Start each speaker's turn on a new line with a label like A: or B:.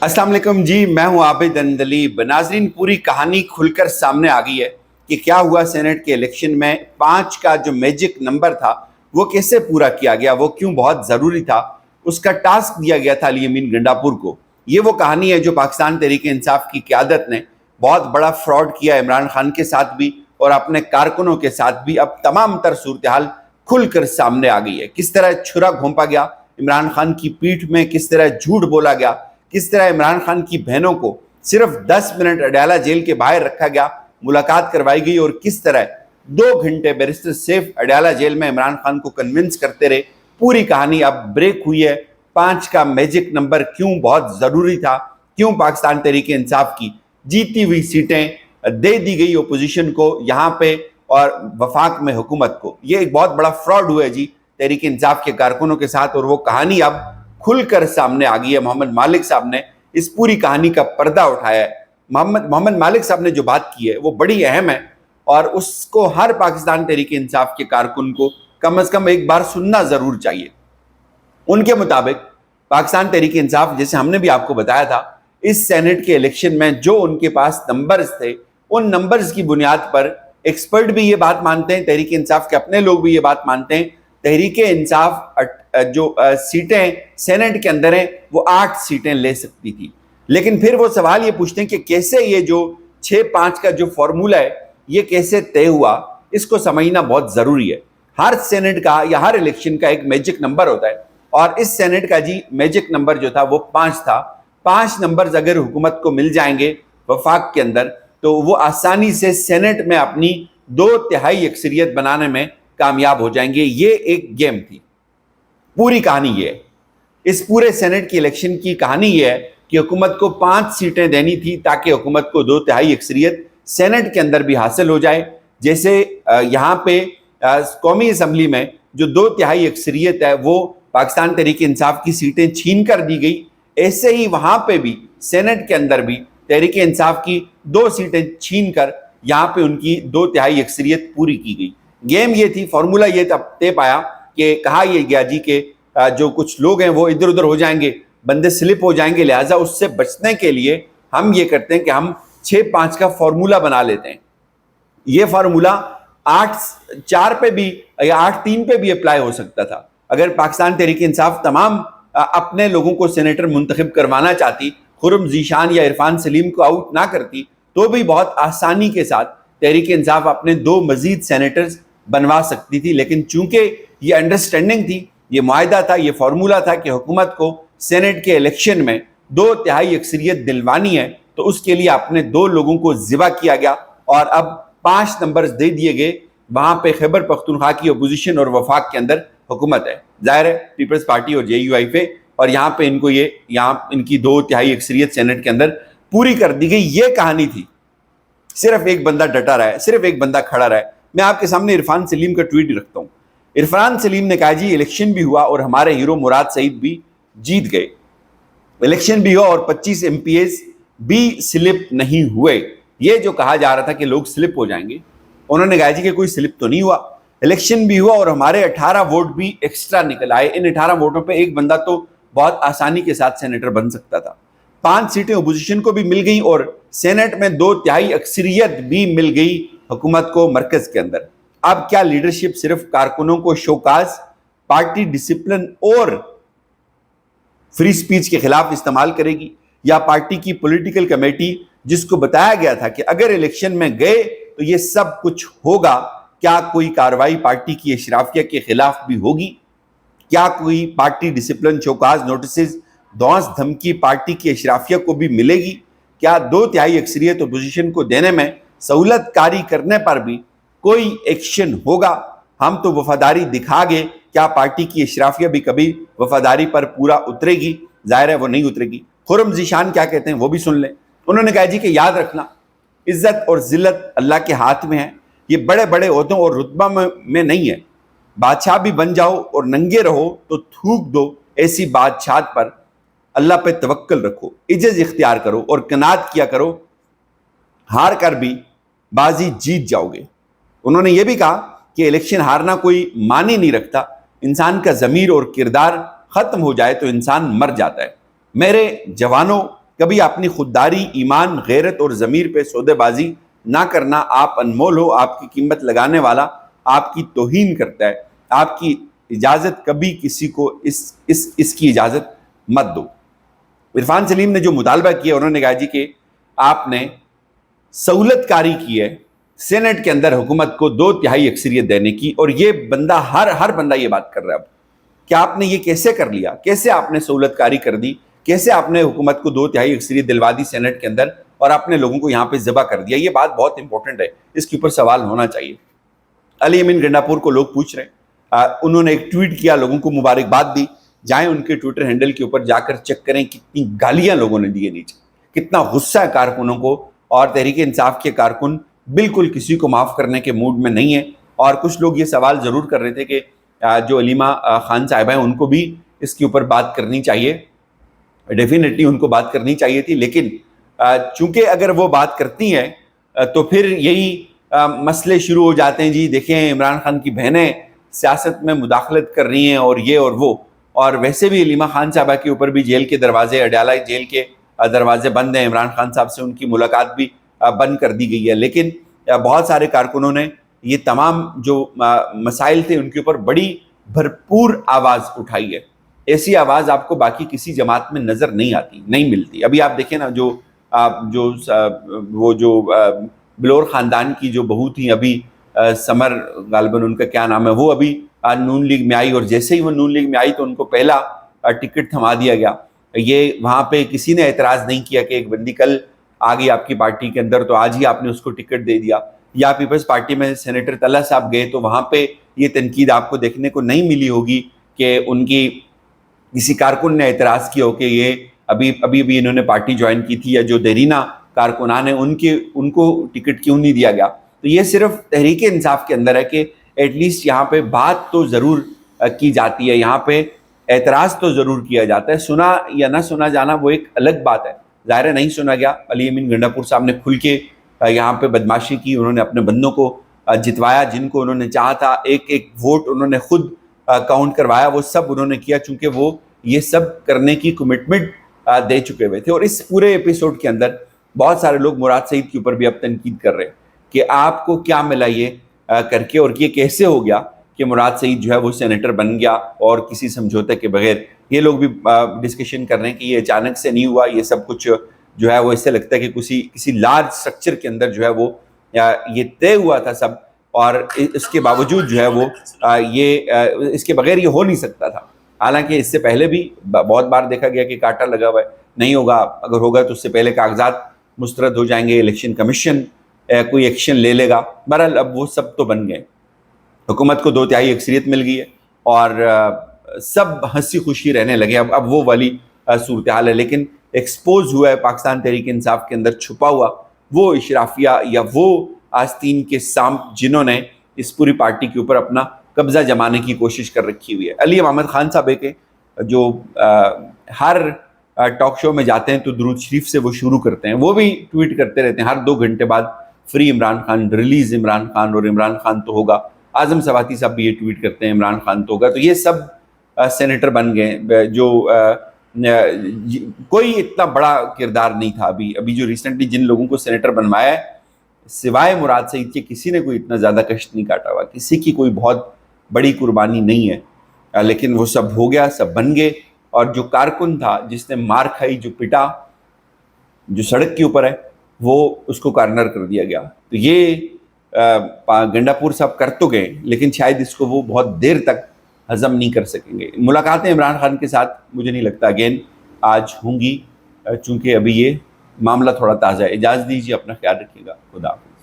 A: अस्सलाम वालेकुम जी, मैं हूं आबिद अंदलीब। नाजरीन, पूरी कहानी खुलकर सामने आ गई है कि क्या हुआ सेनेट के इलेक्शन में। 5 का जो मैजिक नंबर था वो कैसे पूरा किया गया, वो क्यों बहुत ज़रूरी था, उसका टास्क दिया गया था अली अमीन गंडापुर को। ये वो कहानी है जो पाकिस्तान तहरीक इंसाफ की क़यादत ने बहुत बड़ा फ्रॉड किया इमरान खान के साथ भी और अपने कारकुनों के साथ भी। अब तमाम तर सूरत हाल खुलकर सामने आ गई है। किस तरह छुरा घोंपा गया इमरान खान की पीठ में, किस तरह झूठ बोला गया, किस तरह इमरान खान की बहनों को सिर्फ 10 मिनट अडयाला जेल के बाहर रखा गया, मुलाकात करवाई गई और किस तरह 2 घंटे बैरिस्टर सैफ अडयाला जेल में इमरान खान को कन्विंस करते रहे। पूरी कहानी अब ब्रेक हुई है। 5 का मैजिक नंबर क्यों बहुत ज़रूरी था, क्यों पाकिस्तान तहरीक इंसाफ की जीती हुई सीटें दे दी गई अपोजिशन को यहाँ पे और वफाक में हुकूमत को। ये एक बहुत बड़ा फ्रॉड हुआ है जी तहरीक इंसाफ के कारकुनों के साथ, और वो कहानी अब खुलकर सामने आ गई है। मोहम्मद मालिक साहब ने इस पूरी कहानी का पर्दा उठाया है। मोहम्मद मालिक साहब ने जो बात की है वो बड़ी अहम है और उसको हर पाकिस्तान तहरीक इंसाफ के कारकुन को कम से कम एक बार सुनना ज़रूर चाहिए। उनके मुताबिक पाकिस्तान तहरीक इंसाफ, जैसे हमने भी आपको बताया था, इस सेनेट के इलेक्शन में जो उनके पास नंबर्स थे, उन नंबर्स की बुनियाद पर एक्सपर्ट भी ये बात मानते हैं, तहरीक इंसाफ के अपने लोग भी ये बात मानते हैं, तहरीक इंसाफ जो सीटें सेनेट के अंदर हैं वो 8 सीटें ले सकती थी। लेकिन फिर वो सवाल ये पूछते हैं कि कैसे ये जो 6-5 का जो फॉर्मूला है ये कैसे तय हुआ, इसको समझना बहुत ज़रूरी है। हर सेनेट का या हर इलेक्शन का एक मैजिक नंबर होता है और इस सेनेट का जी मैजिक नंबर जो था वो 5 था। 5 नंबर्स अगर हुकूमत को मिल जाएंगे वफाक के अंदर तो वो आसानी से सेनेट में अपनी 2/3 अक्सरियत बनाने में कामयाब हो जाएंगे। ये एक गेम थी। पूरी कहानी ये है। इस पूरे सेनेट की इलेक्शन की कहानी ये है कि हुकूमत को 5 सीटें देनी थी ताकि हुकूमत को 2/3 अक्सरियत सेनेट के अंदर भी हासिल हो जाए। जैसे यहाँ पे कौमी असम्बली में जो 2/3 अक्सरियत है वो पाकिस्तान तहरीक इंसाफ की सीटें छीन कर दी गई, ऐसे ही वहाँ पे भी सेनेट के अंदर भी तहरीक इंसाफ की 2 सीटें छीन कर यहाँ पे उनकी 2/3 अक्सरियत पूरी की गई। गेम ये थी, फार्मूला ये तब तय पाया कि कहा यह गया जी के जो कुछ लोग हैं वो इधर उधर हो जाएंगे, बंदे स्लिप हो जाएंगे, लिहाजा उससे बचने के लिए हम ये करते हैं कि हम 6-5 का फार्मूला बना लेते हैं। ये फार्मूला 8-4 पे भी या 8-3 पे भी अप्लाई हो सकता था। अगर पाकिस्तान तहरीक इंसाफ तमाम अपने लोगों को सेनेटर मुंतखब करवाना चाहती, खुर्रम ज़ीशान या इरफान सलीम को आउट ना करती, तो भी बहुत आसानी के साथ तहरीक इंसाफ अपने 2 मजीद सेनेटर्स बनवा सकती थी। लेकिन चूंकि ये अंडरस्टैंडिंग थी, ये मुआहदा था, ये फार्मूला था कि हुकूमत को सेनेट के इलेक्शन में 2/3 अक्सरियत दिलवानी है, तो उसके लिए अपने 2 लोगों को ज़िबा किया गया और अब 5 नंबर्स दे दिए गए। वहाँ पे खैबर पख्तूनख्वा की अपोजिशन और वफाक के अंदर हुकूमत है, जाहिर है पीपल्स पार्टी और JUI पे, और यहाँ पे इनको यहाँ इनकी 2/3 अक्सरियत सेनेट के अंदर पूरी कर दी गई। ये कहानी थी। सिर्फ एक बंदा डटा रहा है, सिर्फ एक बंदा खड़ा रहा है। मैं आपके सामने इरफान सलीम का ट्वीट रखता हूँ। इरफान सलीम ने कहा जी इलेक्शन भी हुआ और हमारे हीरो मुराद सईद भी जीत गए। इलेक्शन भी हुआ और 25 MPs भी स्लिप नहीं हुए। ये जो कहा जा रहा था कि लोग स्लिप हो जाएंगे, उन्होंने कहा जी कि कोई स्लिप तो नहीं हुआ। इलेक्शन भी हुआ और हमारे 18 वोट भी एक्स्ट्रा निकल आए। इन 18 वोटों पे एक बंदा तो बहुत आसानी के साथ सेनेटर बन सकता था। 5 सीटें अपोजिशन को भी मिल गई और सेनेट में 2/3 अक्सरियत भी मिल गई हुकूमत को मरकज के अंदर। अब क्या लीडरशिप सिर्फ कारकुनों को शोकाज, पार्टी डिसिप्लिन और फ्री स्पीच के खिलाफ इस्तेमाल करेगी, या पार्टी की पॉलिटिकल कमेटी जिसको बताया गया था कि अगर इलेक्शन में गए तो ये सब कुछ होगा, क्या कोई कार्रवाई पार्टी की अशराफिया के खिलाफ भी होगी? क्या कोई पार्टी डिसिप्लिन, शोकाज नोटिस, धौंस धमकी पार्टी की अशराफिया को भी मिलेगी? क्या 2/3 अक्सरियत अपोजिशन को देने में सहूलत कारी करने पर भी कोई एक्शन होगा? हम तो वफादारी दिखा गए, क्या पार्टी की अशराफिया भी कभी वफादारी पर पूरा उतरेगी? जाहिर है वो नहीं उतरेगी। खुर्रम ज़ीशान क्या कहते हैं वो भी सुन लें। उन्होंने कहा जी कि याद रखना, इज्जत और जिल्लत अल्लाह के हाथ में है। ये बड़े बड़े ओहदों और रुतबा में नहीं है। बादशाह भी बन जाओ और नंगे रहो तो थूक दो, ऐसी बादशाहत पर अल्लाह पे तवक्कल रखो, इज्जत इख्तियार करो और कनात किया करो, हार कर भी बाजी जीत जाओगे। उन्होंने ये भी कहा कि इलेक्शन हारना कोई मानी नहीं रखता, इंसान का ज़मीर और किरदार ख़त्म हो जाए तो इंसान मर जाता है। मेरे जवानों, کبھی اپنی خودداری، ایمان، غیرت اور ضمیر پہ سودے بازی نہ کرنا. آپ انمول ہو، آپ کی قیمت لگانے والا آپ کی توہین کرتا ہے. آپ کی اجازت کبھی کسی کو اس کی اجازت مت دو. عرفان سلیم نے جو مطالبہ کیا، انہوں نے کہا جی کہ آپ نے سہولت کاری کی ہے سینٹ کے اندر حکومت کو 2/3 اکثریت دینے کی، اور یہ بندہ ہر بندہ یہ بات کر رہا ہے اب کہ آپ نے یہ کیسے کر لیا، کیسے آپ نے سہولت کاری کر دی، کیسے آپ نے حکومت کو 2/3 اکثریت دلوا دی سینٹ کے اندر اور اپنے لوگوں کو یہاں پہ ذبح کر دیا. یہ بات بہت امپورٹنٹ ہے، اس کے اوپر سوال ہونا چاہیے. علی امین گنڈاپور کو لوگ پوچھ رہے ہیں، انہوں نے ایک ٹویٹ کیا، لوگوں کو مبارکباد دی. جائیں ان کے ٹویٹر ہینڈل کے اوپر جا کر چیک کریں کتنی گالیاں لوگوں نے دیے نیچے، کتنا غصہ ہے کارکنوں کو. اور تحریک انصاف کے کارکن بالکل کسی کو معاف کرنے کے موڈ میں نہیں ہیں. اور کچھ لوگ یہ سوال ضرور کر رہے تھے کہ جو علیمہ خان صاحبہ ہیں ان کو بھی اس کے اوپر بات کرنی چاہیے. ڈیفینیٹلی ان کو بات کرنی چاہیے تھی، لیکن چونکہ اگر وہ بات کرتی ہیں تو پھر یہی مسئلے شروع ہو جاتے ہیں. جی دیکھیں عمران خان کی بہنیں سیاست میں مداخلت کر رہی ہیں اور یہ اور وہ. اور ویسے بھی علیمہ خان صاحبہ کے اوپر بھی جیل کے دروازے، اڈیالہ جیل کے دروازے بند ہیں. عمران خان صاحب سے ان کی ملاقات بھی بند کر دی گئی ہے. لیکن بہت سارے کارکنوں نے یہ تمام جو مسائل تھے ان کے اوپر بڑی بھرپور آواز اٹھائی ہے. ایسی آواز آپ کو باقی کسی جماعت میں نظر نہیں آتی، نہیں ملتی. ابھی آپ دیکھیں نا، جو بلور خاندان کی جو بہو تھیں ابھی، سمر غالباً ان کا کیا نام ہے، وہ ابھی نون لیگ میں آئی، اور جیسے ہی وہ نون لیگ میں آئی تو ان کو پہلا ٹکٹ تھما دیا گیا. یہ وہاں پہ کسی نے اعتراض نہیں کیا کہ ایک بندی کل آ گئی آپ کی پارٹی کے اندر تو آج ہی آپ نے اس کو ٹکٹ دے دیا. یا پیپلز پارٹی میں سینیٹر طلحہ صاحب گئے تو وہاں پہ یہ تنقید آپ کو دیکھنے کو نہیں ملی ہوگی کہ ان کی کسی کارکن نے اعتراض کیا ہو کہ یہ ابھی انہوں نے پارٹی جوائن کی تھی، یا جو دیرینہ کارکنان ہیں ان کو ٹکٹ کیوں نہیں دیا گیا. تو یہ صرف تحریک انصاف کے اندر ہے کہ ایٹ لیسٹ یہاں پہ بات تو ضرور کی جاتی ہے، یہاں پہ اعتراض تو ضرور کیا جاتا ہے. سنا یا نہ سنا جانا وہ ایک الگ بات ہے. ظاہر ہے نہیں سنا گیا. علی امین گنڈاپور صاحب نے کھل کے یہاں پہ بدماشی کی، انہوں نے اپنے بندوں کو جتوایا جن کو انہوں نے چاہا تھا. ایک ووٹ انہوں نے خود کاؤنٹ کروایا، وہ سب انہوں نے کیا چونکہ وہ یہ سب کرنے کی کمٹمنٹ دے چکے ہوئے تھے. اور اس پورے ایپیسوڈ کے اندر بہت سارے لوگ مراد سعید کے اوپر بھی اب تنقید کر رہے ہیں کہ آپ کو کیا ملا یہ کر کے، اور یہ کیسے ہو گیا کہ مراد سعید جو ہے وہ سینیٹر بن گیا اور کسی سمجھوتے کے بغیر. یہ لوگ بھی ڈسکشن کر رہے ہیں کہ یہ اچانک سے نہیں ہوا، یہ سب کچھ جو ہے وہ اس سے لگتا ہے کہ کسی لارج سٹرکچر کے اندر جو ہے وہ یہ طے ہوا تھا سب، اور اس کے باوجود جو ہے وہ اس کے بغیر یہ ہو نہیں سکتا تھا. حالانکہ اس سے پہلے بھی بہت بار دیکھا گیا کہ کاٹا لگا ہوا ہے، نہیں ہوگا، اگر ہوگا تو اس سے پہلے کاغذات مسترد ہو جائیں گے، الیکشن کمیشن کوئی ایکشن لے لے گا. بہرحال اب وہ سب تو بن گئے، حکومت کو 2/3 اکثریت مل گئی ہے اور سب ہنسی خوشی رہنے لگے. اب وہ والی صورتحال ہے. لیکن ایکسپوز ہوا ہے پاکستان تحریک انصاف کے اندر چھپا ہوا وہ اشرافیہ یا وہ آستین کے سانپ جنہوں نے اس پوری پارٹی کے اوپر اپنا قبضہ جمانے کی کوشش کر رکھی ہوئی ہے. علی محمد خان صاحب کے جو ہر ٹاک شو میں جاتے ہیں تو درود شریف سے وہ شروع کرتے ہیں، وہ بھی ٹویٹ کرتے رہتے ہیں ہر 2 گھنٹے بعد، فری عمران خان، ریلیز عمران خان، اور عمران خان تو ہوگا. اعظم سواتی صاحب بھی یہ ٹویٹ کرتے ہیں عمران خان تو ہوگا. تو یہ سب سینیٹر بن گئے جو کوئی اتنا بڑا کردار نہیں تھا. ابھی جو ریسنٹلی جن لوگوں کو سینیٹر بنوایا ہے سوائے مراد سعید کے کسی نے کوئی اتنا زیادہ کشٹ نہیں کاٹا ہوا، کسی کی کوئی بہت بڑی قربانی نہیں ہے. لیکن وہ سب ہو گیا، سب بن گئے. اور جو کارکن تھا جس نے مار کھائی، جو پٹا، جو سڑک کے اوپر ہے، وہ اس کو کارنر کر دیا گیا. تو یہ گنڈاپور صاحب کر تو گئے لیکن شاید اس کو وہ بہت دیر تک ہضم نہیں کر سکیں گے. ملاقاتیں عمران خان کے ساتھ مجھے نہیں لگتا اگین آج ہوں گی، چونکہ ابھی یہ معاملہ تھوڑا تازہ ہے. اجازت دیجیے، اپنا خیال رکھیے گا. خدا حافظ.